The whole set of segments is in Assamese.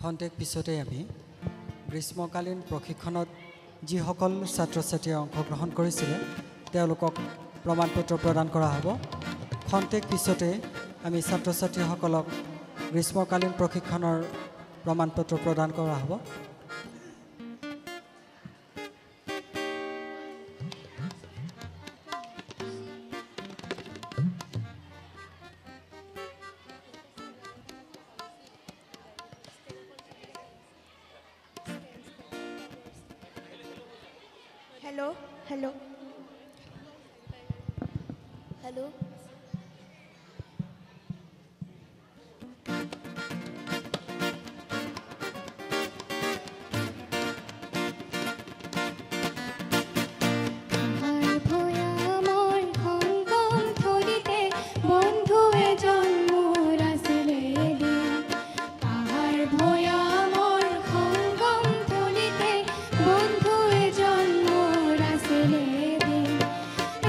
খন্তেক পিছতে আমি গ্ৰীষ্মকালীন প্ৰশিক্ষণত যিসকল ছাত্ৰ ছাত্ৰীয়ে অংশগ্ৰহণ কৰিছিলে তেওঁলোকক প্ৰমাণপত্ৰ প্ৰদান কৰা হ'ব। খন্তেক পিছতে আমি ছাত্ৰ ছাত্ৰীসকলক গ্ৰীষ্মকালীন প্ৰশিক্ষণৰ প্ৰমাণপত্ৰ প্ৰদান কৰা হ'ব। Hello, hello, hello.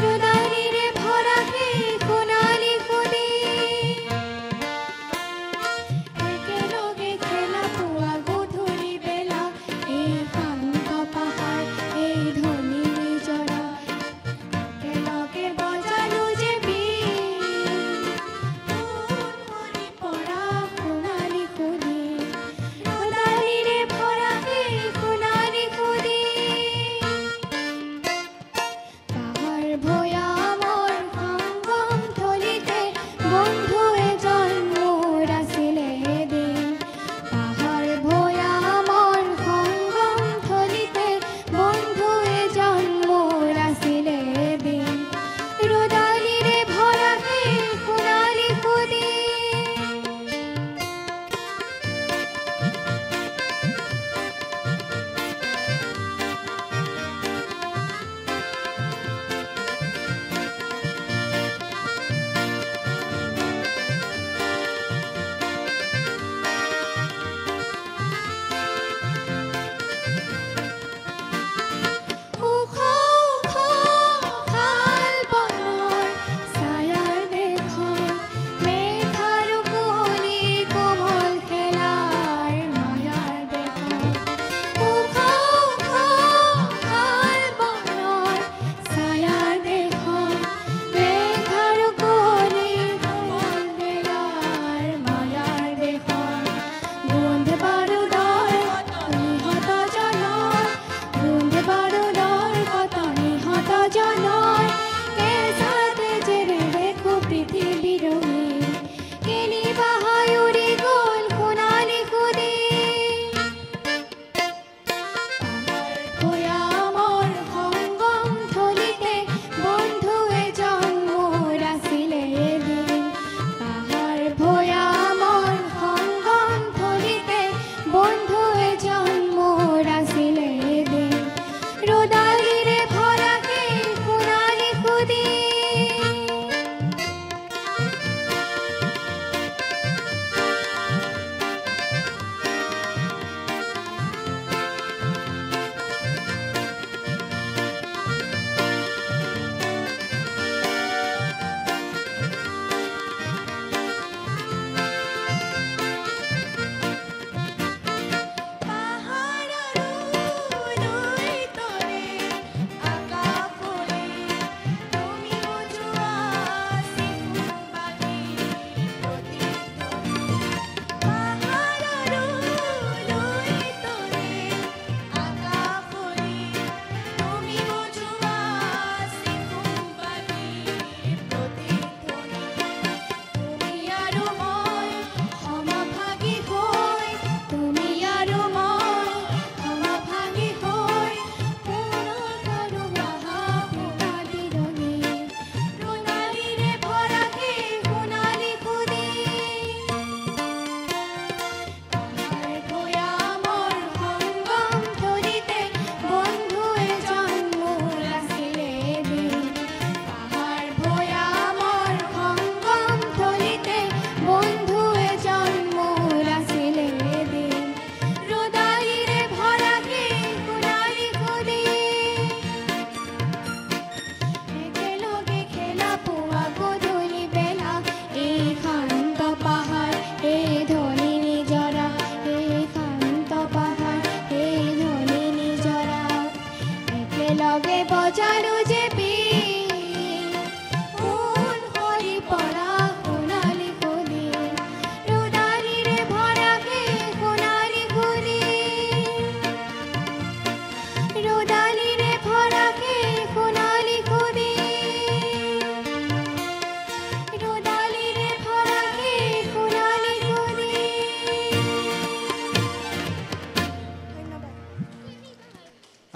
ৰোদাৰিৰে ভৰা হে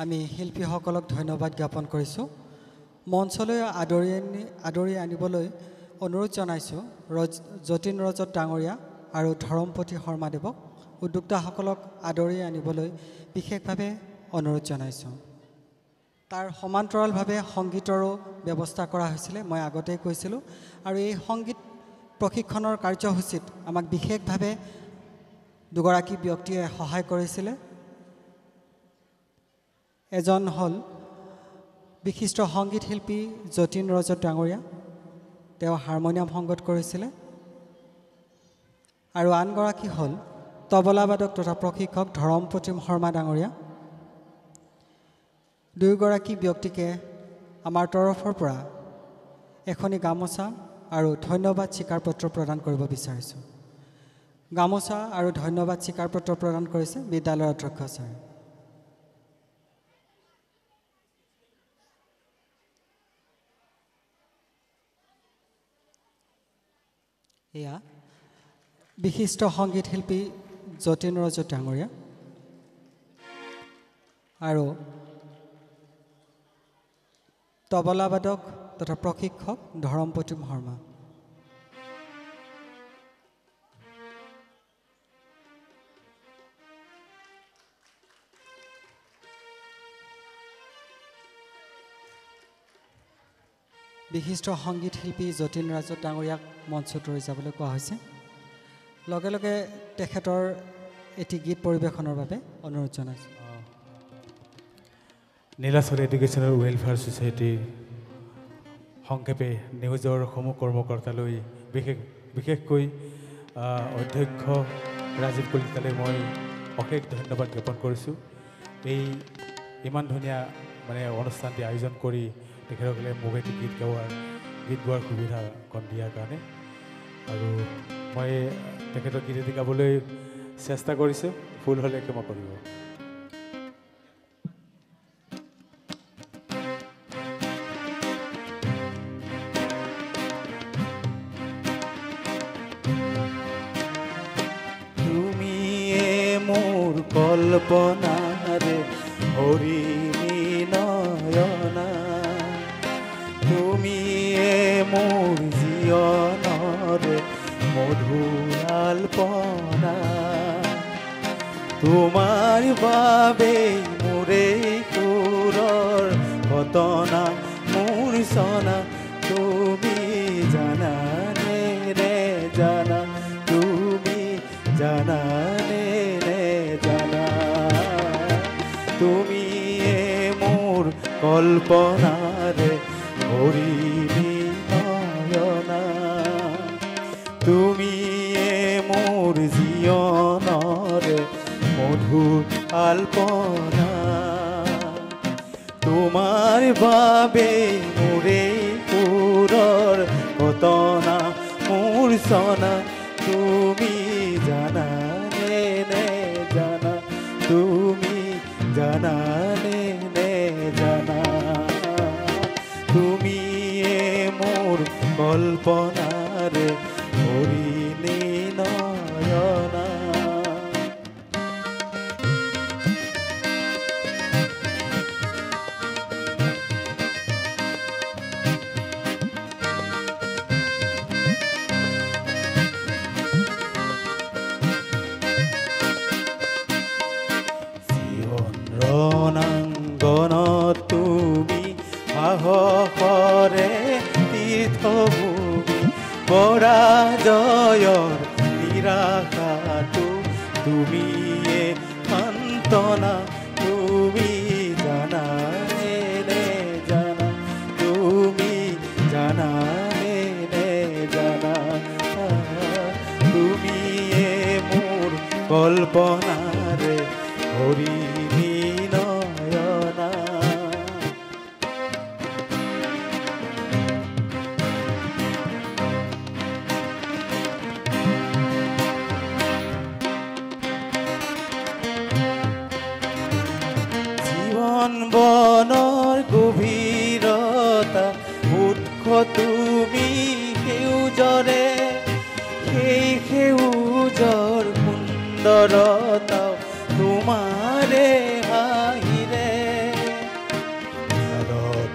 আমি শিল্পীসকলক ধন্যবাদ জ্ঞাপন কৰিছোঁ। মঞ্চলৈ আদৰি আনিবলৈ অনুৰোধ জনাইছোঁ যতীন ৰজত ডাঙৰীয়া আৰু ধৰমপতি শৰ্মাদেৱক। উদ্যোক্তাসকলক আদৰি আনিবলৈ বিশেষভাৱে অনুৰোধ জনাইছোঁ। তাৰ সমান্তৰালভাৱে সংগীতৰো ব্যৱস্থা কৰা হৈছিলে, মই আগতেই কৈছিলোঁ। আৰু এই সংগীত প্ৰশিক্ষণৰ কাৰ্যসূচীত আমাক বিশেষভাৱে দুগৰাকী ব্যক্তিয়ে সহায় কৰিছিলে। এজন হ'ল বিশিষ্ট সংগীত শিল্পী যতীন ৰজত ডাঙৰীয়া, তেওঁ হাৰমনিয়াম সংগত কৰিছিলে। আৰু আনগৰাকী হ'ল তবলাবাদক তথা প্ৰশিক্ষক ধৰমপতি শৰ্মা ডাঙৰীয়া। দুয়োগৰাকী ব্যক্তিকে আমাৰ তৰফৰ পৰা এখনি গামোচা আৰু ধন্যবাদ স্বীকাৰপত্ৰ প্ৰদান কৰিব বিচাৰিছোঁ। গামোচা আৰু ধন্যবাদ স্বীকাৰপত্ৰ প্ৰদান কৰিছে বিদ্যালয়ৰ অধ্যক্ষ ছাৰে। এয়া বিশিষ্ট সংগীত শিল্পী যতীন ৰজত ডাঙৰীয়া আৰু তবলাবাদক তথা প্ৰশিক্ষক ধৰমপতি শৰ্মা। বিশিষ্ট সংগীত শিল্পী যতীন ৰাজত ডাঙৰীয়াক মঞ্চত ৰৈ যাবলৈ কোৱা হৈছে। লগে লগে তেখেতৰ এটি গীত পৰিৱেশনৰ বাবে অনুৰোধ জনাইছোঁ। নীলাচল এডুকেশ্যনেল ৱেলফেয়াৰ ছ'চাইটিৰ সংক্ষেপে নিউজৰ সমূহ কৰ্মকৰ্তালৈ বিশেষকৈ অধ্যক্ষ ৰাজীৱ কলিতালৈ মই অশেষ ধন্যবাদ জ্ঞাপন কৰিছোঁ। এই ইমান ধুনীয়া অনুষ্ঠানটি আয়োজন কৰি তেখেতসকলে মোক এটি গীত গোৱাৰ সুবিধা কণ দিয়াৰ কাৰণে। আৰু মই তেখেতৰ গীত এটি গাবলৈ চেষ্টা কৰিছোঁ, ভুল হ'লে ক্ষমা কৰিব। কল্পনাৰে হৰিণী নয়না, তুমি মোৰ জীৱনৰে মধুৰ আলপনা। তোমাৰ বাবে মোৰে সুৰৰ ঘটনা মোৰ চনা, তুমি জানানে ৰে জানা, তুমি জানানে ৰে জানা। তুমি মোৰ কল্পনাৰে হৰিণী নয়না, তুমি মোৰ জীৱনৰে মধুৰ আলপনা। তোমাৰ বাবে মোৰে সুৰৰ ঘটনা মোৰ চনা, তুমি জানানে নে জানা, তুমি জানানে নে জানা। তুমি মোৰ কল্পনাৰে হৰিণী নয়না। ৰণাংগনত তুমি সাহসৰে তীৰ্থভূমি, পৰাজয়ৰ নিৰাশাটো তুমিয়ে সান্তনা, তুমি জানানে নে জানা, তুমি জানানে নে জানা। তুমিয়ে মোৰ কল্পনাৰে হৰিণী নয়না। জীৱন বনৰ গভীৰতা উৎস তুমি সেউজৰে, সেই সেউজৰ সুন্দৰতা তোমাৰে হাঁহিৰে।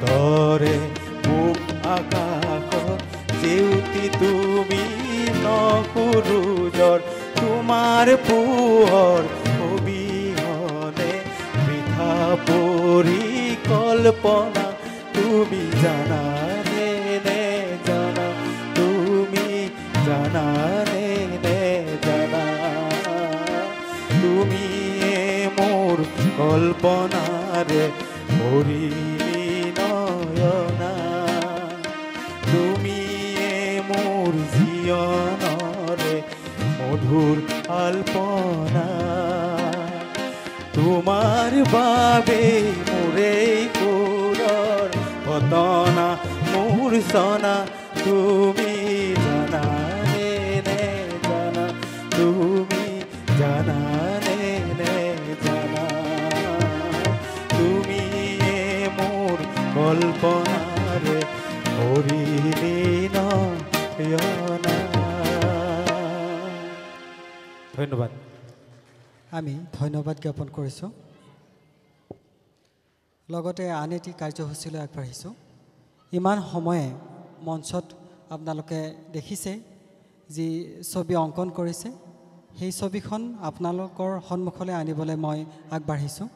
তৰে পূব আকাশত জেউতি তুমি নসুৰুজৰ তোমাৰ পোহৰ অবিহনে বৃথা পৰিকল্পনা তুমি জানানে নে জানা তুমি জানানে নে জানা তুমি মোৰ কল্পনাৰে ভৰিলি নয়না তুমি মোৰ জীৱনৰে মধুৰ আলপনা তোমাৰ বাবে মোৰে কোৰৰ ঘটনা মোৰ চনা তুমি জানানে নে জানা তুমি জানানে নে জানা তুমি মোৰ কল্পনাৰে ভৰিলি নয়না ধন্যবাদ আমি ধন্যবাদ জ্ঞাপন কৰিছোঁ লগতে আন এটি কাৰ্যসূচীলৈ আগবাঢ়িছোঁ ইমান সময়ে মঞ্চত আপোনালোকে দেখিছে যি ছবি অংকন কৰিছে সেই ছবিখন আপোনালোকৰ সন্মুখলৈ আনিবলৈ মই আগবাঢ়িছোঁ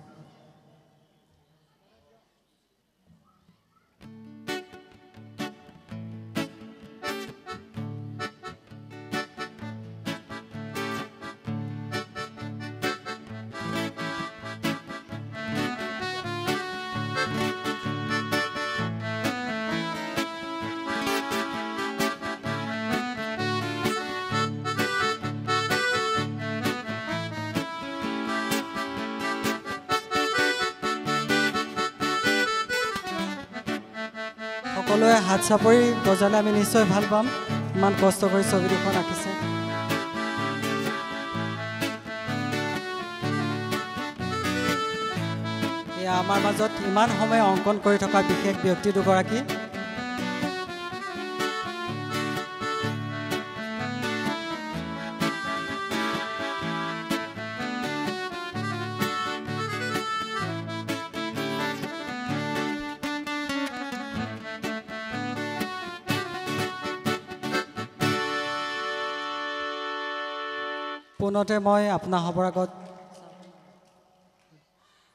সকলোৱে হাত চাপৰি বজালে আমি নিশ্চয় ভাল পাম ইমান কষ্ট কৰি ছবি দুখন আঁকিছে এয়া আমাৰ মাজত ইমান সময় অংকন কৰি থকা বিশেষ ব্যক্তি দুগৰাকী পুনতে মই আপোনাসবৰ আগত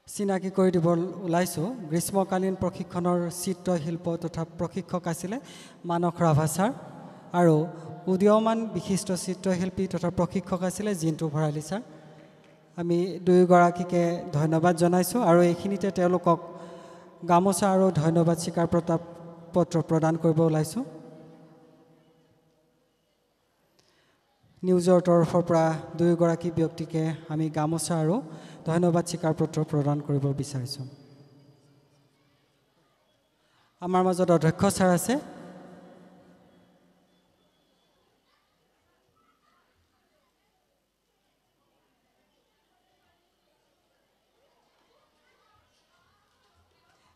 চিনাকি কৰি দিব ওলাইছোঁ গ্ৰীষ্মকালীন প্ৰশিক্ষণৰ চিত্ৰশিল্প তথা প্ৰশিক্ষক আছিলে মানস ৰাভা ছাৰ আৰু উদীয়মান বিশিষ্ট চিত্ৰশিল্পী তথা প্ৰশিক্ষক আছিলে জিন্তু ভৰালী ছাৰ আমি দুয়োগৰাকীকে ধন্যবাদ জনাইছোঁ আৰু এইখিনিতে তেওঁলোকক গামোচা আৰু ধন্যবাদ স্বীকাৰ পত্ৰ প্ৰদান কৰিব ওলাইছোঁ নিউজৰ তৰফৰ পৰা দুয়োগৰাকী ব্যক্তিকে আমি গামোচা আৰু ধন্যবাদ স্বীকাৰ পত্ৰ প্ৰদান কৰিব বিচাৰিছোঁ আমাৰ মাজত অধ্যক্ষ ছাৰ আছে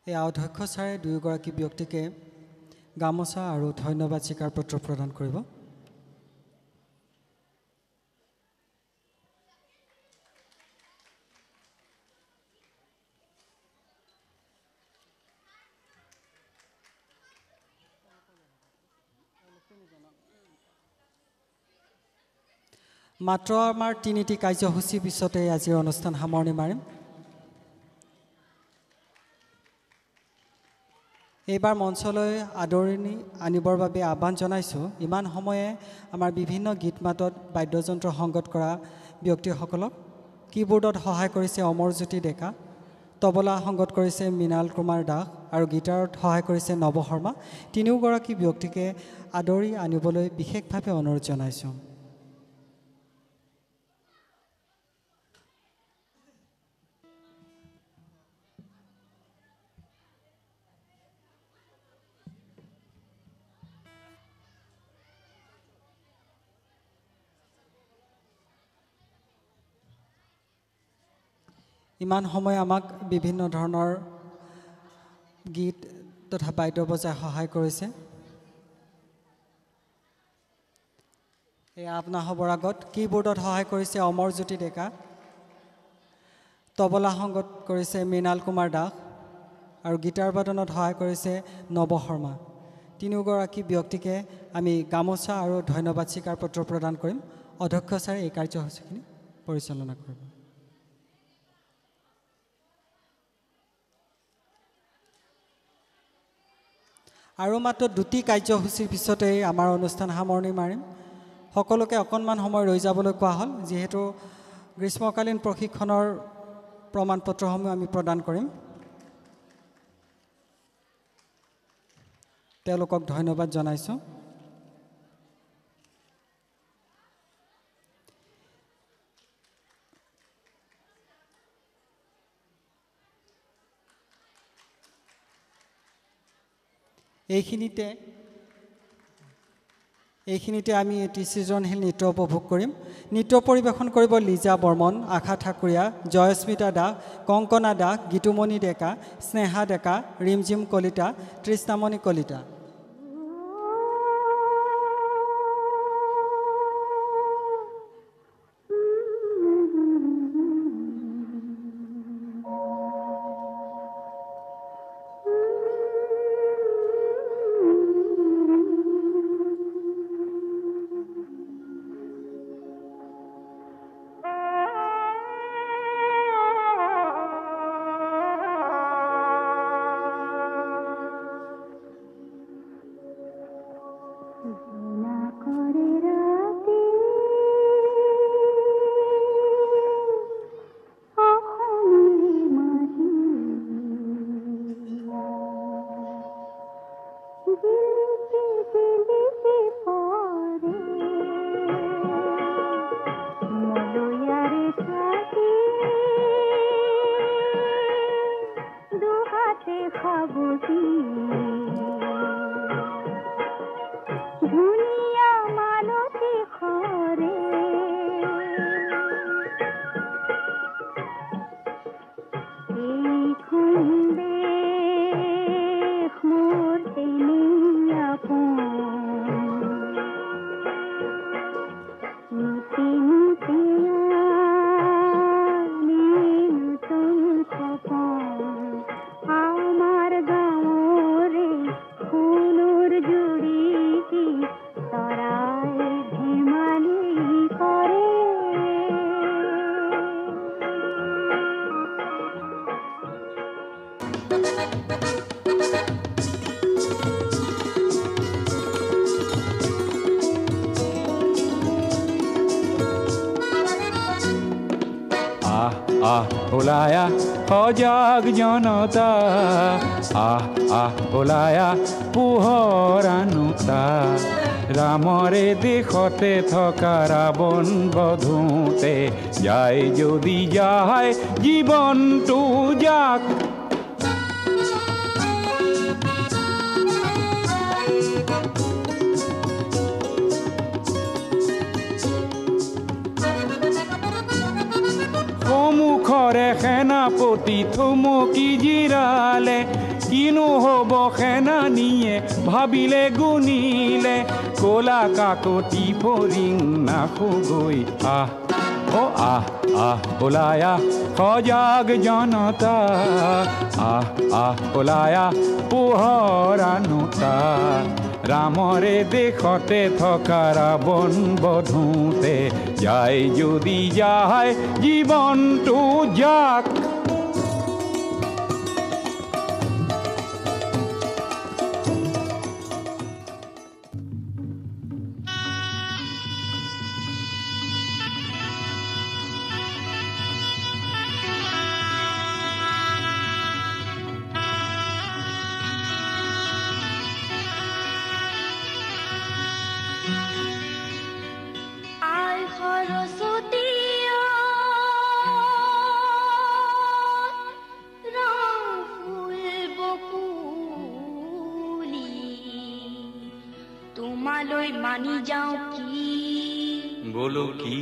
এই অধ্যক্ষ ছাৰে দুয়োগৰাকী ব্যক্তিকে গামোচা আৰু ধন্যবাদ স্বীকাৰ পত্ৰ প্ৰদান কৰিব মাত্ৰ আমাৰ তিনিটি কাৰ্যসূচীৰ পিছতে আজিৰ অনুষ্ঠান সামৰণি মাৰিম এইবাৰ মঞ্চলৈ আদৰণি আনিবৰ বাবে আহ্বান জনাইছোঁ ইমান সময়ে আমাৰ বিভিন্ন গীত মাতত বাদ্যযন্ত্ৰ সংগত কৰা ব্যক্তিসকলক কীবোৰ্ডত সহায় কৰিছে অমৰজ্যোতি ডেকা তবলা সংগত কৰিছে মৃণাল কুমাৰ দাস আৰু গীটাৰত সহায় কৰিছে নৱ শৰ্মা তিনিওগৰাকী ব্যক্তিকে আদৰি আনিবলৈ বিশেষভাৱে অনুৰোধ জনাইছোঁ ইমান সময় আমাক বিভিন্ন ধৰণৰ গীত তথা বাদ্য বজাই সহায় কৰিছে এয়া আপোনাসবৰ আগত কীবোৰ্ডত সহায় কৰিছে অমৰজ্যোতি ডেকা তবলা সংগত কৰিছে মৃণাল কুমাৰ দাস আৰু গীটাৰ বাদনত সহায় কৰিছে নৱ শৰ্মা। তিনিওগৰাকী ব্যক্তিকে আমি গামোচা আৰু ধন্যবাদ স্বীকাৰ পত্ৰ প্ৰদান কৰিম। অধ্যক্ষ ছাৰে এই কাৰ্যসূচীখিনি পৰিচালনা কৰিব। আৰু মাত্ৰ দুটি কাৰ্যসূচীৰ পিছতেই আমাৰ অনুষ্ঠান সামৰণি মাৰিম। সকলোকে অকণমান সময় ৰৈ যাবলৈ কোৱা হ'ল, যিহেতু গ্ৰীষ্মকালীন প্ৰশিক্ষণৰ প্ৰমাণপত্ৰসমূহ আমি প্ৰদান কৰিম। তেওঁলোকক ধন্যবাদ জনাইছোঁ। এইখিনিতে আমি এটি সৃজনশীল নৃত্য উপভোগ কৰিম। নৃত্য পৰিৱেশন কৰিব লিজা বৰ্মন, আশা ঠাকুৰীয়া, জয়স্মিতা দাস, কংকনা দাস, গীতুমণি ডেকা, স্নেহা ডেকা, ৰিমঝিম কলিতা, তৃষ্ণামণি কলিতা। ওলায়া সজাগ জনতা, ওলায়া পোহৰ আনুতা, ৰামৰে দেশতে থকা ৰাৱণ বধোতে যায় যদি যায় জীৱনটো যাক। মুখৰে সেনাপতি থমকি জিৰালে, কিনো হ'ব সেনানীয়ে ভাবিলে গুণিলে, কলা কাকতি ফৰিং নাখোগৈ ওলায়া সজাগ জনতা, ওলায়া পোহৰ আনুতা, ৰামৰে দেশতে থকা ৰাৱণ বধোতে যায় যদি যায় জীৱনটো যাক। মানি যাও কি বলো কি,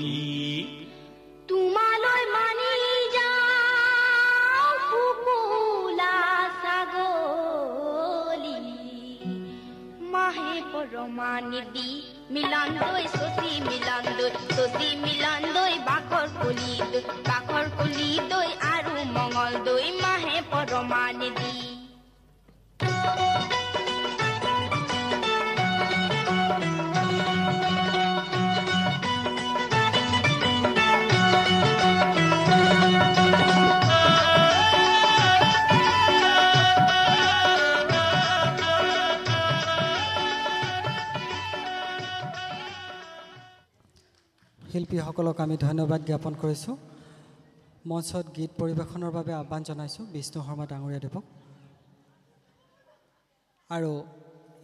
তোমালৈ মানি যাও কুকুলা ছাগলী, মাহে পৰমানি দি মিলান দৈ শশী মিলান দৈ, শশী মিলান দৈ বাখৰ কলি দৈ, বাখৰ কলি দৈ আৰু মঙল দৈ, মাহে পৰমানি দি। শিল্পীসকলক আমি ধন্যবাদ জ্ঞাপন কৰিছোঁ মঞ্চত গীত পৰিৱেশনৰ বাবে আহ্বান জনাইছোঁ বিষ্ণু শৰ্মা ডাঙৰীয়া দেৱক আৰু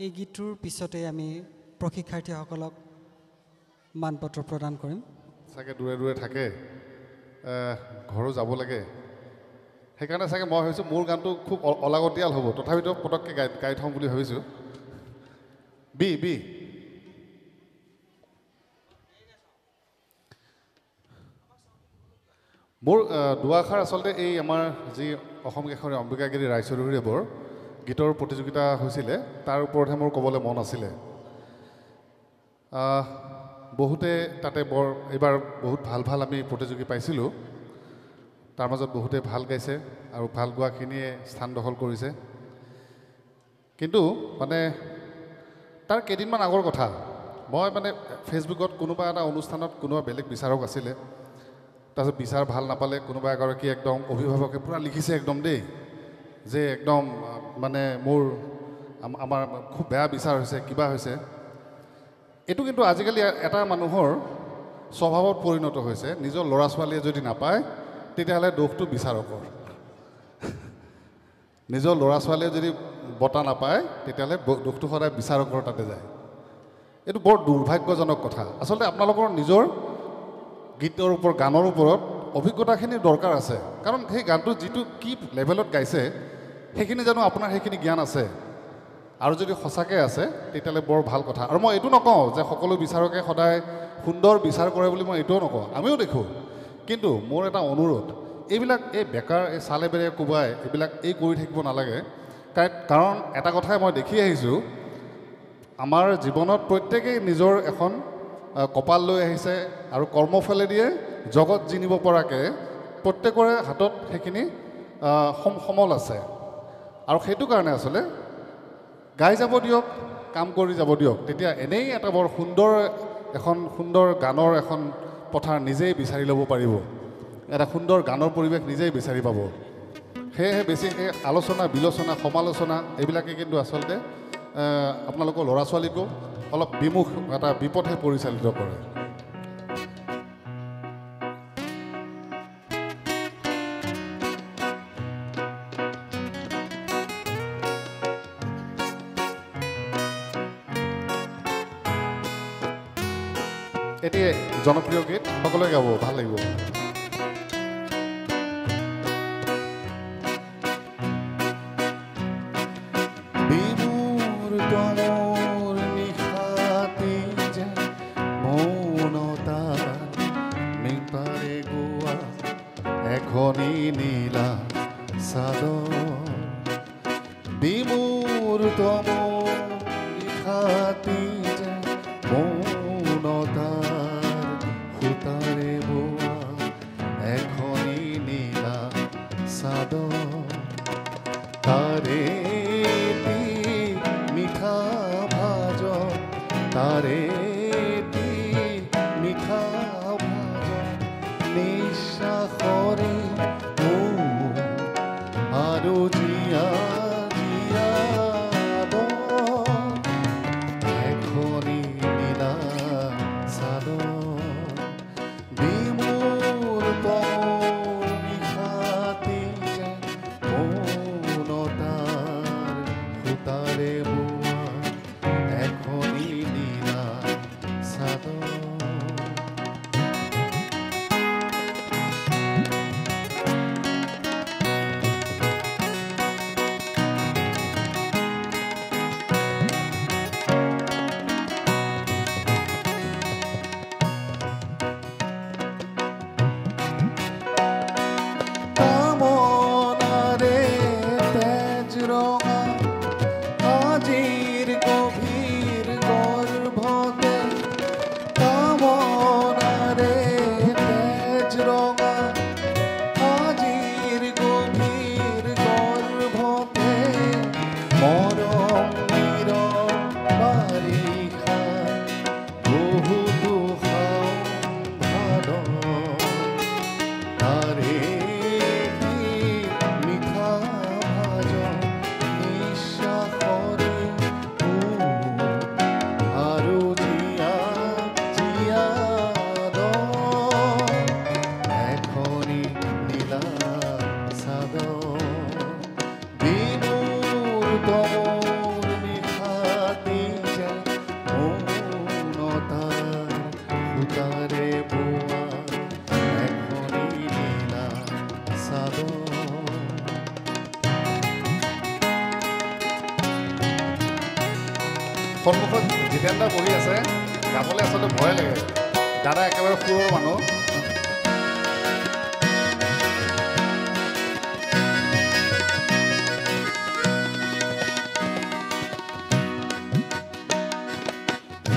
এই গীতটোৰ পিছতে আমি প্ৰশিক্ষাৰ্থীসকলক মানপত্ৰ প্ৰদান কৰিম চাগে দূৰে দূৰে থাকে ঘৰো যাব লাগে সেইকাৰণে চাগে মই ভাবিছোঁ মোৰ গানটো খুব অলাগতিয়াল হ'ব তথাপিতো পটককৈ গাই থওঁ বুলি ভাবিছোঁ বি বি মোৰ দুআষাৰ আচলতে এই আমাৰ যি অসম কেশৰী অম্বিকাগিৰি ৰায়চৌধুৰীদেৱৰ গীতৰ প্ৰতিযোগিতা হৈছিলে তাৰ ওপৰতহে মোৰ ক'বলৈ মন আছিলে বহুতে তাতে এইবাৰ বহুত ভাল ভাল আমি প্ৰতিযোগী পাইছিলোঁ তাৰ মাজত বহুতে ভাল গাইছে আৰু ভাল গোৱাখিনিয়ে স্থান দখল কৰিছে কিন্তু মানে তাৰ কেইদিনমান আগৰ কথা মই মানে ফেচবুকত কোনোবা এটা অনুষ্ঠানত কোনোবা বেলেগ বিচাৰক আছিলে তাৰপিছত বিচাৰ ভাল নাপালে কোনোবা এগৰাকী একদম অভিভাৱকে পূৰা লিখিছে একদম দেই যে একদম মানে আমাৰ খুব বেয়া বিচাৰ হৈছে কিবা হৈছে এইটো কিন্তু আজিকালি এটা মানুহৰ স্বভাৱত পৰিণত হৈছে নিজৰ ল'ৰা ছোৱালীয়ে যদি নাপায় তেতিয়াহ'লে দোষটো বিচাৰকৰ নিজৰ ল'ৰা ছোৱালীয়ে যদি বঁটা নাপায় তেতিয়াহ'লে দোষটো সদায় বিচাৰকৰ তাতে যায় এইটো বৰ দুৰ্ভাগ্যজনক কথা আচলতে আপোনালোকৰ নিজৰ গীতৰ ওপৰত গানৰ ওপৰত অভিজ্ঞতাখিনি দৰকাৰ আছে কাৰণ সেই গানটো যিটো কি লেভেলত গাইছে সেইখিনি জানো আপোনাৰ সেইখিনি জ্ঞান আছে আৰু যদি সঁচাকৈ আছে তেতিয়াহ'লে বৰ ভাল কথা আৰু মই এইটো নকওঁ যে সকলো বিচাৰকে সদায় সুন্দৰ বিচাৰ কৰে বুলি মই এইটোও নকওঁ আমিও দেখোঁ কিন্তু মোৰ এটা অনুৰোধ এইবিলাক এই বেকাৰ এই চালে বেৰে কোবাই এইবিলাক কৰি থাকিব নালাগে কাৰণ এটা কথাই মই দেখি আহিছোঁ আমাৰ জীৱনত প্ৰত্যেকেই নিজৰ এখন কপাল লৈ আহিছে আৰু কৰ্মফলেদিয়ে জগত জিনিব পৰাকৈ প্ৰত্যেকৰে হাতত সেইখিনি সমল আছে আৰু সেইটো কাৰণে আচলতে গাই যাব দিয়ক কাম কৰি যাব দিয়ক তেতিয়া এনেই এটা বৰ সুন্দৰ গানৰ এখন পথাৰ নিজেই বিচাৰি ল'ব পাৰিব এটা সুন্দৰ গানৰ পৰিৱেশ নিজেই বিচাৰি পাব সেয়েহে বেছিকৈ আলোচনা বিলোচনা সমালোচনা এইবিলাকে কিন্তু আচলতে আপোনালোকৰ ল'ৰা ছোৱালীকো অলপ বিমুখ এটা বিপথে পৰিচালিত কৰে এতিয়া জনপ্ৰিয় গীত সকলোৱে গাব ভাল লাগিব নীলা চাদৰ বিমূৰ তমৰ নিশাতি যে মৌনতাৰ সূতাৰে বোৱা এখনি নীলা চাদৰ তাৰে মিঠা ভাজ তাৰে মিঠা ভাজ নিশ্বাসৰে আৰু জিয়া এখনি নীলা চাদৰ বিমূৰ নিশাতি মৌনতাৰ সূতাৰে বোৱা এখনি নীলা চাদৰ তমোৰ নিশাতি যেন মৌনতাৰ সূতাৰে বোৱা এখনি নীলা চাদৰ। সন্মুখত জিতেন দা বহি আছে, গাবলৈ আচলতে ভয় লাগে। দাদা একেবাৰে সুৰৰ মানুহ।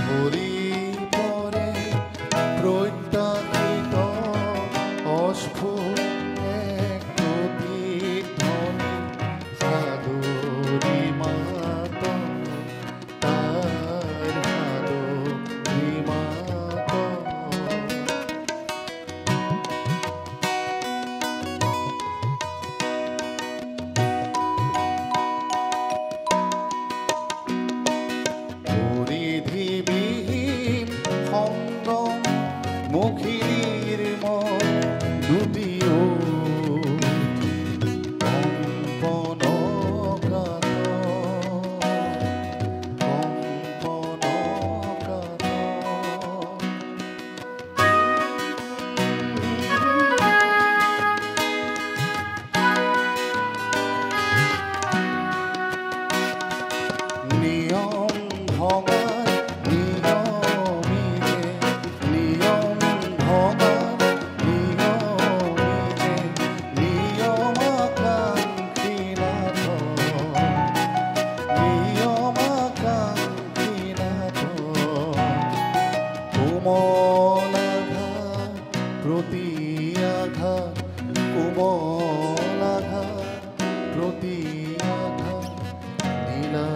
ভৰি পৰে প্ৰত্যাশিত অস্ফুট এক প্ৰতিধ্বনি সাদৰী মাত তাৰ সাদৰী মাত। পৰিধিবিহীন সংগম মুখিৰ মন দুটিও কম্পনকাত কম্পনকাত। নিয়ম ভঙাৰ নিয়মিৰে নিয়ম ভঙাৰ নিয়মিৰে নিয়মাকাংক্ষী নাথ নিয়মাকাংক্ষী নাথ। কোমলাঘাত প্ৰতি আঘাত কোমলাঘাত প্ৰতি আঘাত নীলা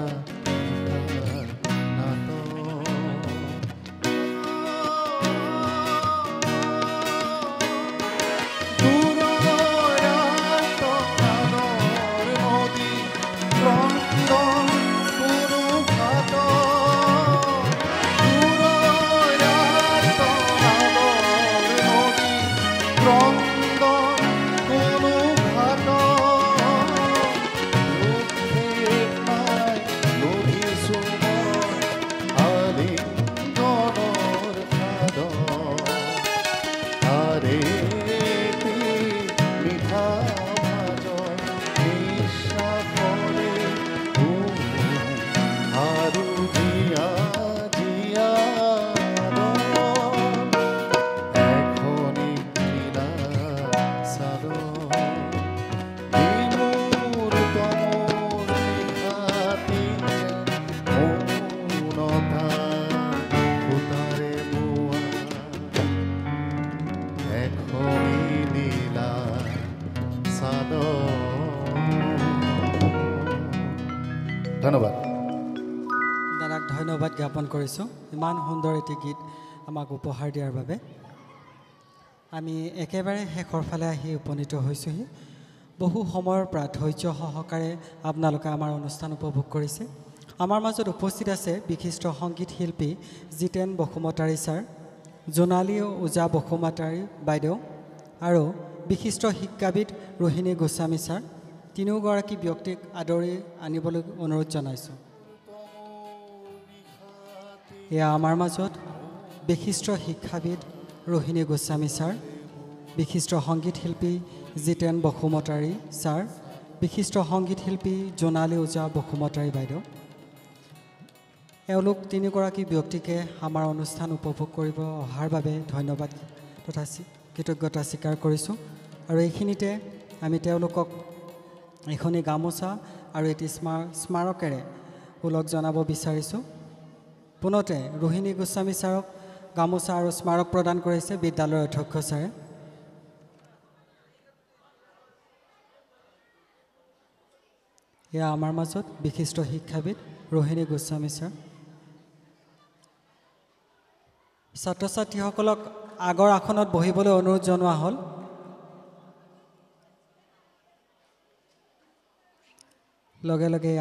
ধন্যবাদ। দাদাক ধন্যবাদ জ্ঞাপন কৰিছোঁ ইমান সুন্দৰ এটি গীত আমাক উপহাৰ দিয়াৰ বাবে। আমি একেবাৰে শেষৰ ফালে আহি উপনীত হৈছোঁহি। বহু সময়ৰ পৰা ধৈৰ্য সহকাৰে আপোনালোকে আমাৰ অনুষ্ঠান উপভোগ কৰিছে। আমাৰ মাজত উপস্থিত আছে বিশিষ্ট সংগীত শিল্পী জিতেন বসুমতাৰী ছাৰ, জোনালী ওজা বসুমতাৰী বাইদেউ আৰু বিশিষ্ট শিক্ষাবিদ ৰোহিণী গোস্বামী ছাৰ। তিনিওগৰাকী ব্যক্তিক আদৰি আনিবলৈ অনুৰোধ জনাইছোঁ। এয়া আমাৰ মাজত বিশিষ্ট শিক্ষাবিদ ৰোহিণী গোস্বামী ছাৰ, বিশিষ্ট সংগীত শিল্পী জিতেন বসুমতাৰী ছাৰ, বিশিষ্ট সংগীত শিল্পী জোনালী ওজা বসুমতাৰী বাইদেউ। এওঁলোক তিনিগৰাকী ব্যক্তিকে আমাৰ অনুষ্ঠান উপভোগ কৰিব অহাৰ বাবে ধন্যবাদ তথা কৃতজ্ঞতা স্বীকাৰ কৰিছোঁ। আৰু এইখিনিতে আমি তেওঁলোকক এখনি গামোচা আৰু এটি স্মাৰকেৰে ওলগ জনাব বিচাৰিছোঁ। পুনতে ৰোহিণী গোস্বামী ছাৰক গামোচা আৰু স্মাৰক প্ৰদান কৰিছে বিদ্যালয়ৰ অধ্যক্ষ ছাৰে। এয়া আমাৰ মাজত বিশিষ্ট শিক্ষাবিদ ৰোহিণী গোস্বামী ছাৰ। ছাত্ৰ ছাত্ৰীসকলক আগৰ আসনত বহিবলৈ অনুৰোধ জনোৱা হ'ল। লগে লগে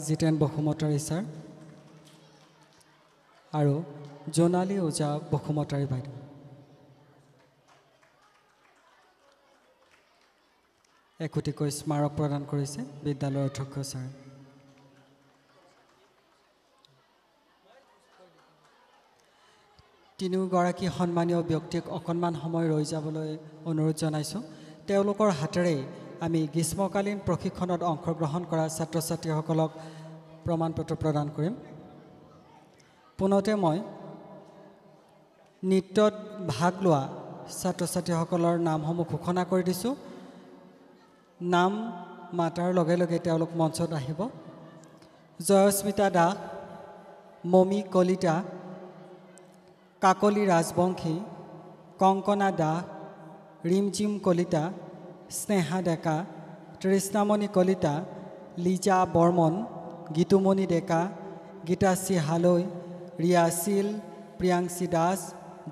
জিতেন বসুমতাৰী ছাৰ আৰু জোনালী ওজা বসুমতাৰী বাইদেউ। একোটিকৈ স্মাৰক প্ৰদান কৰিছে বিদ্যালয়ৰ অধ্যক্ষ ছাৰে। তিনিওগৰাকী সন্মানীয় ব্যক্তিক অকণমান সময় ৰৈ যাবলৈ অনুৰোধ জনাইছোঁ। তেওঁলোকৰ হাতেৰে আমি গ্ৰীষ্মকালীন প্ৰশিক্ষণত অংশগ্ৰহণ কৰা ছাত্ৰ ছাত্ৰীসকলক প্ৰমাণপত্ৰ প্ৰদান কৰিম। পুনতে মই নৃত্যত ভাগ লোৱা ছাত্ৰ ছাত্ৰীসকলৰ নামসমূহ ঘোষণা কৰি দিছোঁ। নাম মাতাৰ লগে লগে তেওঁলোক মঞ্চত আহিব। জয়স্মিতা দাস, মমি কলিতা, কাকলি ৰাজবংশী, কংকনা দাস, ৰিমজিম কলিতা, স্নেহা ডেকা, তৃষ্ণামণি কলিতা, লিজা বৰ্মন, গীতুমণি ডেকা, গীতাশ্ৰী হালৈ, ৰিয়া শীল, প্ৰিয়াংশী দাস,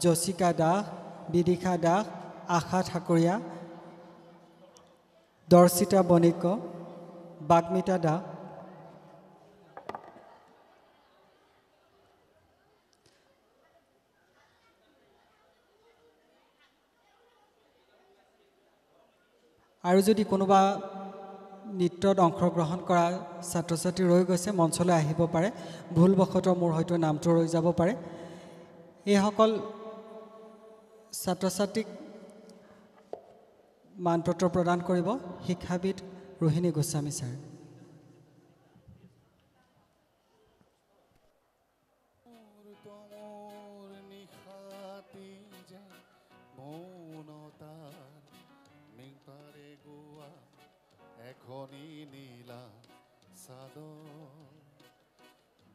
যশিকা দাস, বিদিশা দাস, আশা ঠাকুৰীয়া, দৰ্শিতা বণিক, বাগ্মিতা দাস। আৰু যদি কোনোবা নৃত্যত অংশগ্ৰহণ কৰা ছাত্ৰ ছাত্ৰী ৰৈ গৈছে মঞ্চলৈ আহিব পাৰে। ভুলবশতঃ মোৰ হয়তো নামটো ৰৈ যাব পাৰে। এইসকল ছাত্ৰ ছাত্ৰীক মানপত্ৰ প্ৰদান কৰিব শিক্ষাবিদ ৰোহিণী গোস্বামী ছাৰ। এখনি নীলা চাদৰ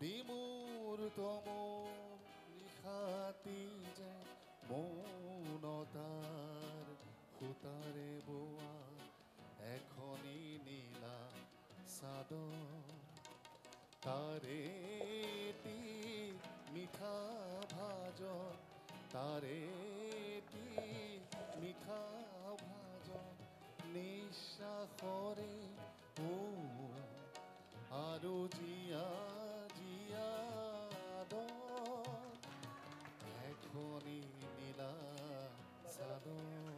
বিমূৰ তমোৰ নিশাতি যায় মৌনতাৰ সূতাৰে বোৱা এখনি নীলা চাদৰ তাৰে মিঠা ভাজন তাৰে মিঠা ভাজন নিশ্বাসৰে আৰু জিয়া জিয়া এখনি নীলা চাদৰ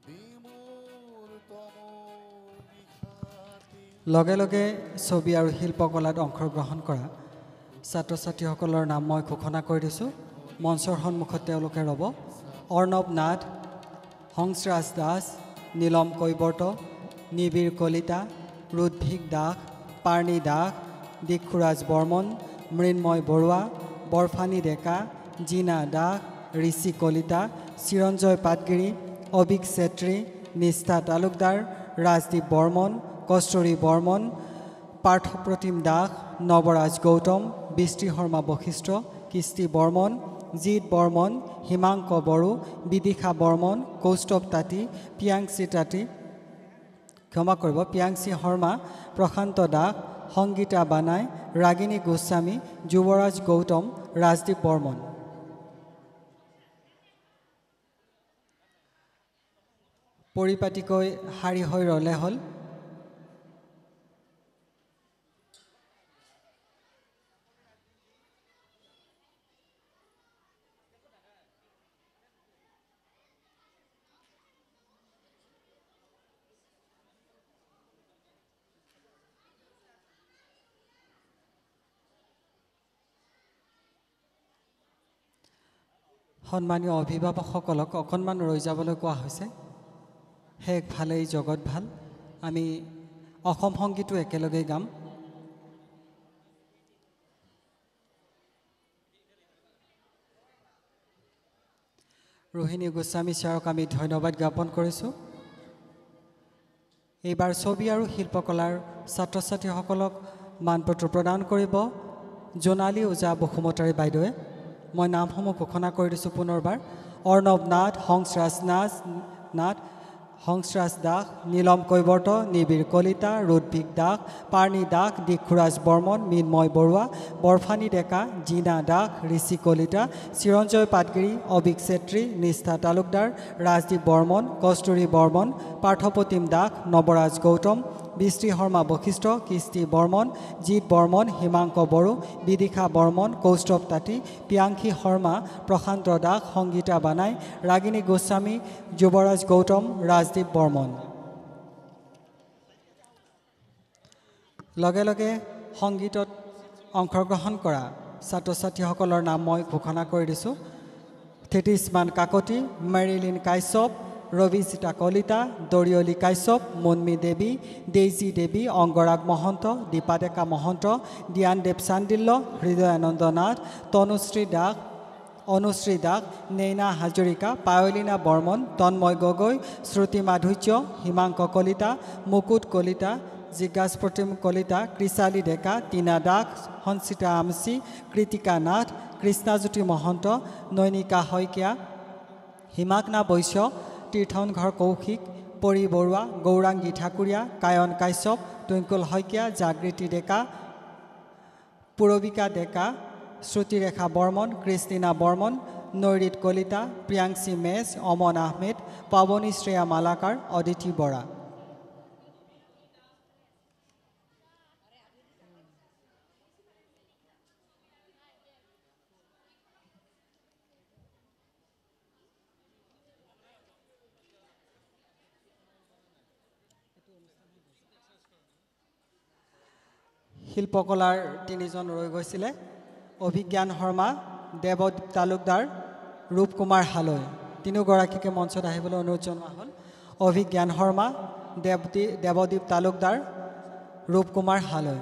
বিমূৰ তমোৰ নিশাতি। লগে লগে ছবি আৰু শিল্পকলাত অংশগ্ৰহণ কৰা ছাত্ৰ ছাত্ৰীসকলৰ নাম মই ঘোষণা কৰি দিছোঁ। মঞ্চৰ সন্মুখত তেওঁলোকে ৰ'ব। অৰ্ণৱ নাথ, হংসৰাজ দাস, নীলম কৈবৰ্ত, নিবিৰ কলিতা, ৰুদ্ভিক দাস, পাৰ্ণী দাস, দীক্ষুৰাজ বৰ্মন, মৃন্ময় বৰুৱা, বৰফানী ডেকা, জিনা দাস, ঋষি কলিতা, চিৰঞ্জয় পাটগিৰি, অভিক চেত্ৰী, নিষ্ঠা তালুকদাৰ, ৰাজদীপ বৰ্মন, কষ্টুৰী বৰ্মন, পাৰ্থপ্ৰতিম দাস, নৱৰাজ গৌতম, বৃষ্টি শৰ্মা বশিষ্ঠ, কৃষ্টি বৰ্মন, জিৎ বৰ্মন, হিমাংক বড়ো, বিদিশা বৰ্মন, কৌস্তৱ তাঁতী, পিয়াংশী তাঁতী, ক্ষমা কৰিব, পিয়াংশী শৰ্মা, প্ৰশান্ত দাস, সংগীতা বানাই, ৰাগিনী গোস্বামী, যুৱৰাজ গৌতম, ৰাজদীপ বৰ্মন। পৰিপাটিকৈ শাৰী হৈ ৰ'লে হ'ল। সন্মানীয় অভিভাৱকসকলক অকণমান ৰৈ যাবলৈ কোৱা হৈছে। শেষ ভালেই জগত ভাল। আমি অসম সংগীতো একেলগে গাম। ৰোহিণী গোস্বামী ছাৰক আমি ধন্যবাদ জ্ঞাপন কৰিছোঁ। এইবাৰ ছবি আৰু শিল্পকলাৰ ছাত্ৰ ছাত্ৰীসকলক মানপত্ৰ প্ৰদান কৰিব জোনালী ওজা বসুমতাৰী বাইদেৱে। মই নামসমূহ ঘোষণা কৰি দিছোঁ পুনৰবাৰ। অৰ্ণৱ নাথ, হংসৰাজ দাস, নীলম কৈবৰ্ত, নিবিৰ কলিতা, ৰুদ্ভিক দাস, পাৰ্ণী দাস, দীক্ষুৰাজ বৰ্মন, মৃন্ময় বৰুৱা, বৰফানী ডেকা, জিনা দাস, ঋষি কলিতা, চিৰঞ্জয় পাটগিৰি, অভিক চেত্ৰী, নিষ্ঠা তালুকদাৰ, ৰাজদীপ বৰ্মন, কষ্টুৰী বৰ্মন, পাৰ্থপ্ৰতিম দাস, নৱৰাজ গৌতম, বৃষ্টি শৰ্মা বশিষ্ঠ, কৃষ্টি বৰ্মন, জিৎ বৰ্মন, হিমাংক বড়ো, বিদিশা বৰ্মন, কৌস্তৱ তাঁতী, পিয়াংশী শৰ্মা, প্ৰশান্ত দাস, সংগীতা বানাই, ৰাগিনী গোস্বামী, যুৱৰাজ গৌতম, ৰাজদীপ বৰ্মন। লগে লগে সংগীতত অংশগ্ৰহণ কৰা ছাত্ৰ ছাত্ৰীসকলৰ নাম মই ঘোষণা কৰি দিছোঁ। থেটিছমান কাকতি মেৰিলিন কাশ্যপ ৰবিজিতা কলিতা দৰিয়লী কাশ্যপ মুন্মী দেৱী ডেইজি দেৱী অংগৰাগ মহন্ত দীপা ডেকা মহন্ত জ্ঞানদেৱ চান্দিল্য হৃদয়ানন্দ নাথ তনুশ্ৰী দাস অনুশ্ৰী দাস নৈনা হাজৰিকা পায়লিনা বৰ্মন তন্ময় গগৈ শ্ৰুতি মাধুৰ্য হিমাংক কলিতা মুকুট কলিতা জিজ্ঞাস প্ৰতিম কলিতা কৃষালী ডেকা টিনা দাস সঞ্চিতা আমচি কৃতিকা নাথ কৃষ্ণাজ্যোতি মহন্ত নৈনিকা শইকীয়া হিমাগ্না বৈশ্য তীৰ্থনঘৰ কৌশিক পৰি বৰুৱা গৌৰাংগী ঠাকুৰীয়া কায়ন কাশ্যপ টুইংকুল শইকীয়া জাগৃতি ডেকা পুৰবিকা ডেকা শ্ৰুতিৰেখা বৰ্মন কৃষ্ণিনা বৰ্মন নৈৰিত কলিতা প্ৰিয়াংশী মেছ অমন আহমেদ পাৱনী শ্ৰেয়া মালাকাৰ অদিতি বৰা শিল্পকলাৰ তিনিজন ৰৈ গৈছিলে অভিজ্ঞান শৰ্মা দেৱদীপ তালুকদাৰ ৰূপকুমাৰ হালৈ তিনিওগৰাকীকে মঞ্চত আহিবলৈ অনুৰোধ জনোৱা হ'ল অভিজ্ঞান শৰ্মা দেৱদীপ তালুকদাৰ ৰূপকুমাৰ হালৈ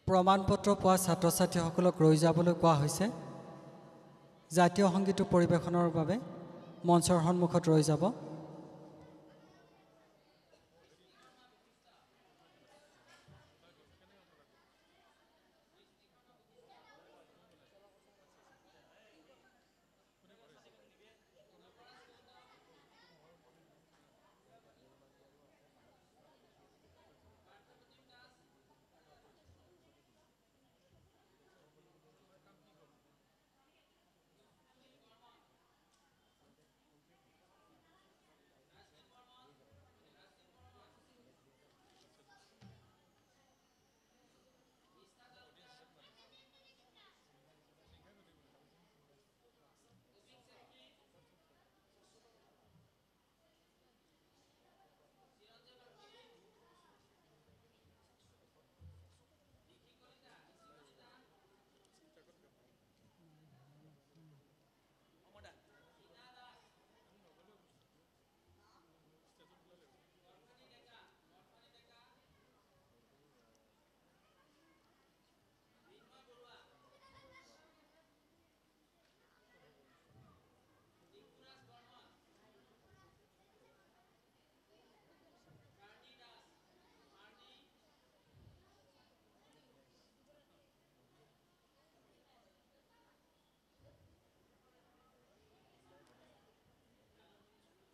প্ৰমাণপত্ৰ পোৱা ছাত্ৰ ছাত্ৰীসকলক ৰৈ যাবলৈ কোৱা হৈছে জাতীয় সংগীত পৰিৱেশনৰ বাবে মঞ্চৰ সন্মুখত ৰৈ যাব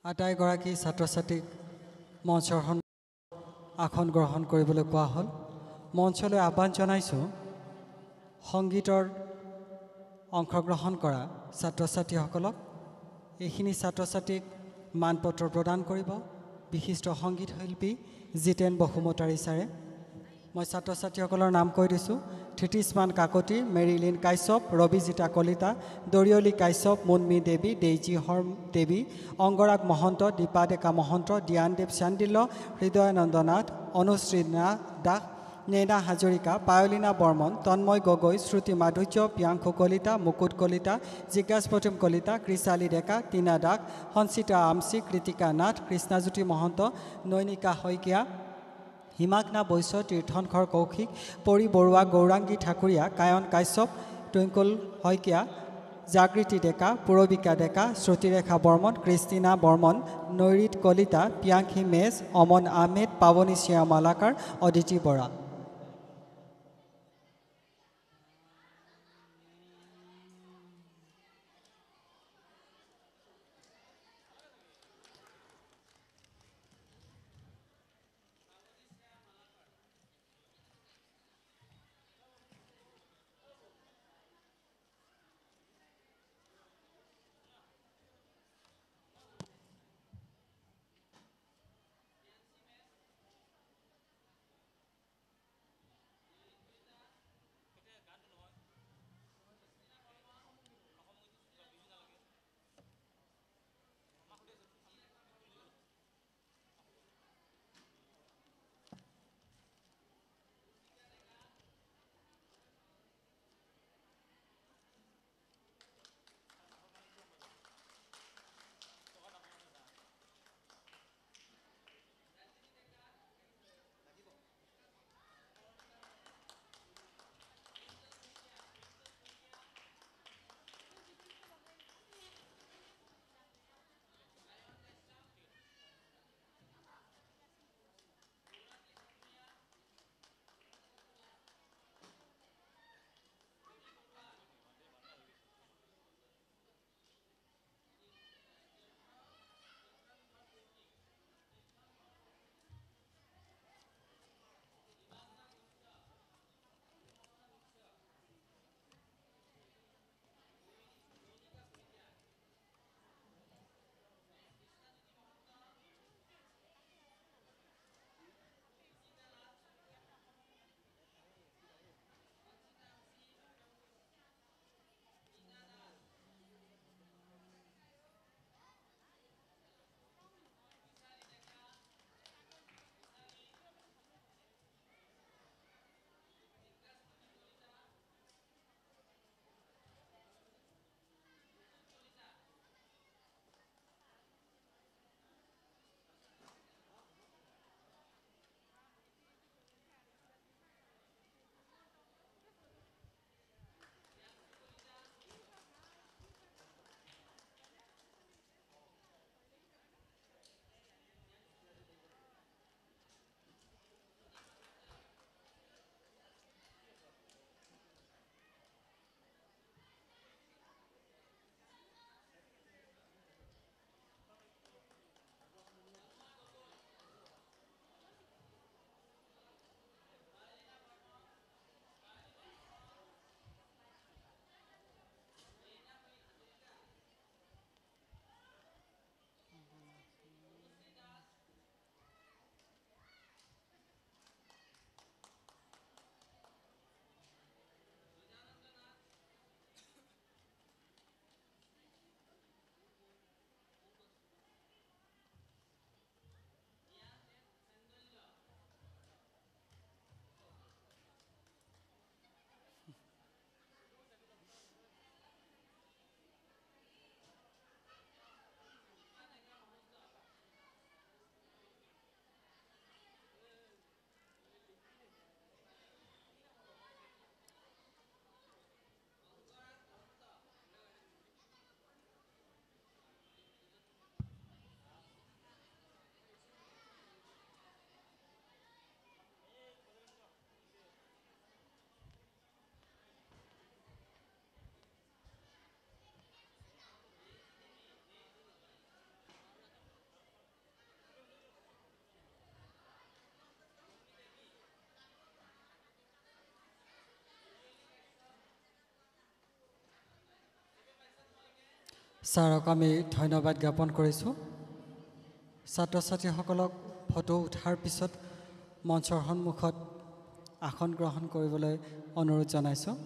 আটাইগৰাকী ছাত্ৰ ছাত্ৰীক মঞ্চৰ আসন গ্ৰহণ কৰিবলৈ কোৱা হ'ল মঞ্চলৈ আহ্বান জনাইছোঁ সংগীতৰ অংশগ্ৰহণ কৰা ছাত্ৰ ছাত্ৰীসকলক এইখিনি ছাত্ৰ ছাত্ৰীক মানপত্ৰ প্ৰদান কৰিব বিশিষ্ট সংগীত শিল্পী জিতেন বসুমতাৰী ছাৰে মই ছাত্ৰ ছাত্ৰীসকলৰ নাম কৈ দিছোঁ থেটিছমান কাকতি মেৰিলিন কাশ্যপ ৰবিজিতা কলিতা দৰিয়লী কাশ্যপ মুন্মী দেৱী ডেইজি দেৱী অংগৰাগ মহন্ত দীপা ডেকা মহন্ত জ্ঞানদেৱ চান্দিল্য হৃদয়ানন্দ নাথ অনুশ্ৰী দাস নৈনা হাজৰিকা পায়লিনা বৰ্মন তন্ময় গগৈ শ্ৰুতি মাধুৰ্য প্ৰিয়াংশু কলিতা মুকুট কলিতা জিজ্ঞাস প্ৰতিম কলিতা কৃষালী ডেকা টিনা দাস সঞ্চিতা আমচি কৃতিকা নাথ কৃষ্ণাজ্যোতি মহন্ত নৈনিকা শইকীয়া হিমাগ্না বৈশ্য তীৰ্থনঘৰ কৌশিক পৰি বৰুৱা গৌৰাংগী ঠাকুৰীয়া কায়ন কাশ্যপ টুইংকুল শইকীয়া জাগৃতি ডেকা, পুৰবিকা ডেকা, শ্ৰুতিৰেখা বৰ্মন, কৃষ্টিনা বৰ্মন, নৈৰিত কলিতা, পিয়াংখী মেজ, অমন আহমেদ, পাৱনী শ্যাম মালাকাৰ, অদিতি বৰা। ছাৰক আমি ধন্যবাদ জ্ঞাপন কৰিছোঁ। ছাত্ৰ ছাত্ৰীসকলক ফটো উঠাৰ পিছত মঞ্চৰ সন্মুখত আসন গ্ৰহণ কৰিবলৈ অনুৰোধ জনাইছোঁ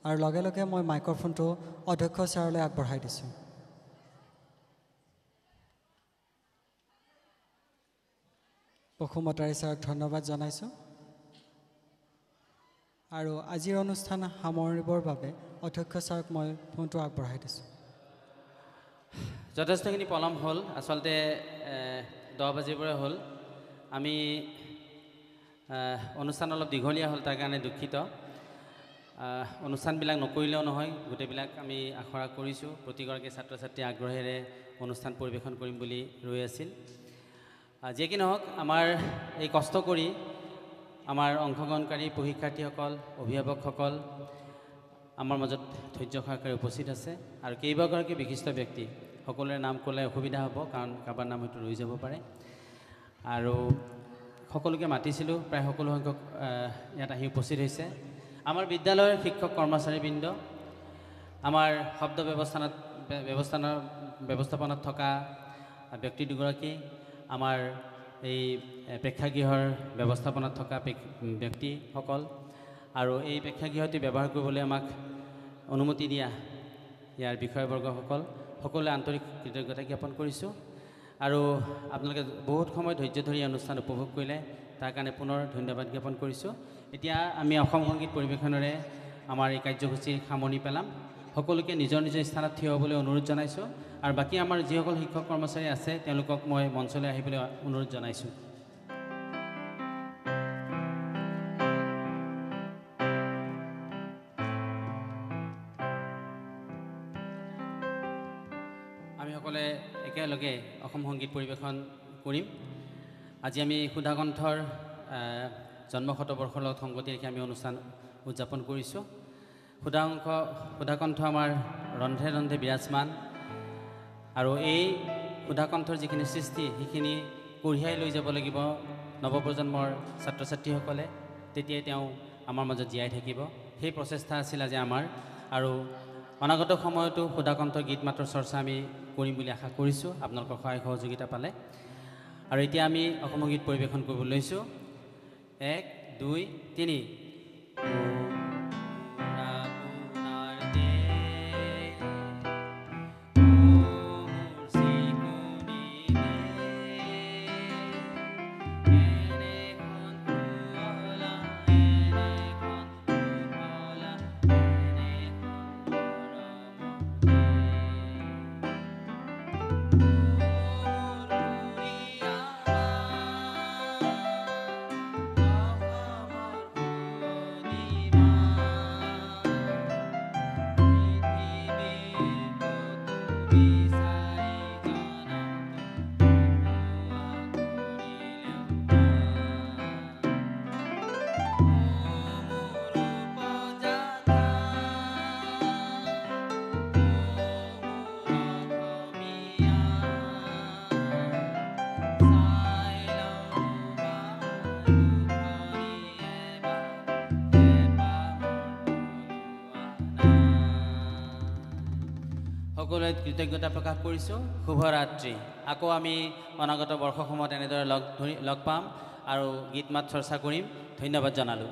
আৰু লগে লগে মই মাইক্ৰফোনটো অধ্যক্ষ ছাৰলৈ আগবঢ়াই দিছোঁ। বসুমতাৰী ছাৰক ধন্যবাদ জনাইছোঁ আৰু আজিৰ অনুষ্ঠান সামৰিবৰ বাবে অধ্যক্ষ ছাৰক মই ফোনটো আগবঢ়াই দিছোঁ। যথেষ্টখিনি পলম হ'ল, আচলতে 10 বাজিৰ পৰা হ'ল। আমি অনুষ্ঠান অলপ দীঘলীয়া হ'ল, তাৰ কাৰণে দুখিত। অনুষ্ঠানবিলাক নকৰিলেও নহয়, গোটেইবিলাক আমি আখৰা কৰিছোঁ। প্ৰতিগৰাকী ছাত্ৰ ছাত্ৰী আগ্ৰহেৰে অনুষ্ঠান পৰিৱেশন কৰিম বুলি ৰৈ আছিল। যিয়ে কি নহওক, আমাৰ এই কষ্ট কৰি আমাৰ অংশগ্ৰহণকাৰী প্ৰশিক্ষাৰ্থীসকল, অভিভাৱকসকল আমাৰ মাজত ধৈৰ্য সহকাৰে উপস্থিত আছে আৰু কেইবাগৰাকী বিশিষ্ট ব্যক্তি, সকলোৰে নাম ক'লে অসুবিধা হ'ব, কাৰণ কাৰোবাৰ নাম হয়তো ৰৈ যাব পাৰে। আৰু সকলোকে মাতিছিলোঁ, প্ৰায় সকলো সংখ্যক ইয়াত আহি উপস্থিত হৈছে। আমাৰ বিদ্যালয়ৰ শিক্ষক কৰ্মচাৰীবৃন্দ, আমাৰ শব্দ ব্যৱস্থাপনাত থকা ব্যক্তি দুগৰাকী, আমাৰ এই প্ৰেক্ষাগৃহৰ ব্যৱস্থাপনাত থকা ব্যক্তিসকল আৰু এই প্ৰেক্ষাগৃহটি ব্যৱহাৰ কৰিবলৈ আমাক অনুমতি দিয়া ইয়াৰ বিষয়বৰ্গসকল, সকলোৱে আন্তৰিক কৃতজ্ঞতা জ্ঞাপন কৰিছোঁ। আৰু আপোনালোকে বহুত সময় ধৈৰ্য ধৰি অনুষ্ঠান উপভোগ কৰিলে, তাৰ কাৰণে পুনৰ ধন্যবাদ জ্ঞাপন কৰিছোঁ। এতিয়া আমি অসম সংগীত পৰিৱেশনেৰে আমাৰ এই কাৰ্যসূচীৰ সামৰণি পেলাম। সকলোকে নিজৰ নিজৰ স্থানত থিয় হ'বলৈ অনুৰোধ জনাইছোঁ আৰু বাকী আমাৰ যিসকল শিক্ষক কৰ্মচাৰী আছে তেওঁলোকক মই মঞ্চলৈ আহিবলৈ অনুৰোধ জনাইছোঁ। আমি সকলোৱে একেলগে অসম সংগীত পৰিৱেশন কৰিম। আজি আমি সুধাকণ্ঠৰ জন্মশতবৰ্ষৰ লগত সংগতি ৰাখি আমি অনুষ্ঠান উদযাপন কৰিছোঁ। সুধাকণ্ঠ আমাৰ ৰন্ধে ৰন্ধে বিৰাজমান আৰু এই সুধাকণ্ঠৰ যিখিনি সৃষ্টি সেইখিনি কঢ়িয়াই লৈ যাব লাগিব নৱপ্ৰজন্মৰ ছাত্ৰ ছাত্ৰীসকলে, তেতিয়াই তেওঁ আমাৰ মাজত জীয়াই থাকিব। সেই প্ৰচেষ্টা আছিল আজি আমাৰ, আৰু অনাগত সময়তো সুধাকণ্ঠৰ গীত মাতৰ চৰ্চা আমি কৰিম বুলি আশা কৰিছোঁ আপোনালোকৰ সহায় সহযোগিতা পালে। আৰু এতিয়া আমি অসম সংগীত পৰিৱেশন কৰিব লৈছোঁ। 1, 2, 3। সকলোৱে কৃতজ্ঞতা প্ৰকাশ কৰিছোঁ। শুভৰাত্ৰি। আকৌ আমি অনাগত বৰ্ষসমূহত এনেদৰে লগ পাম আৰু গীত মাত চৰ্চা কৰিম। ধন্যবাদ জনালোঁ।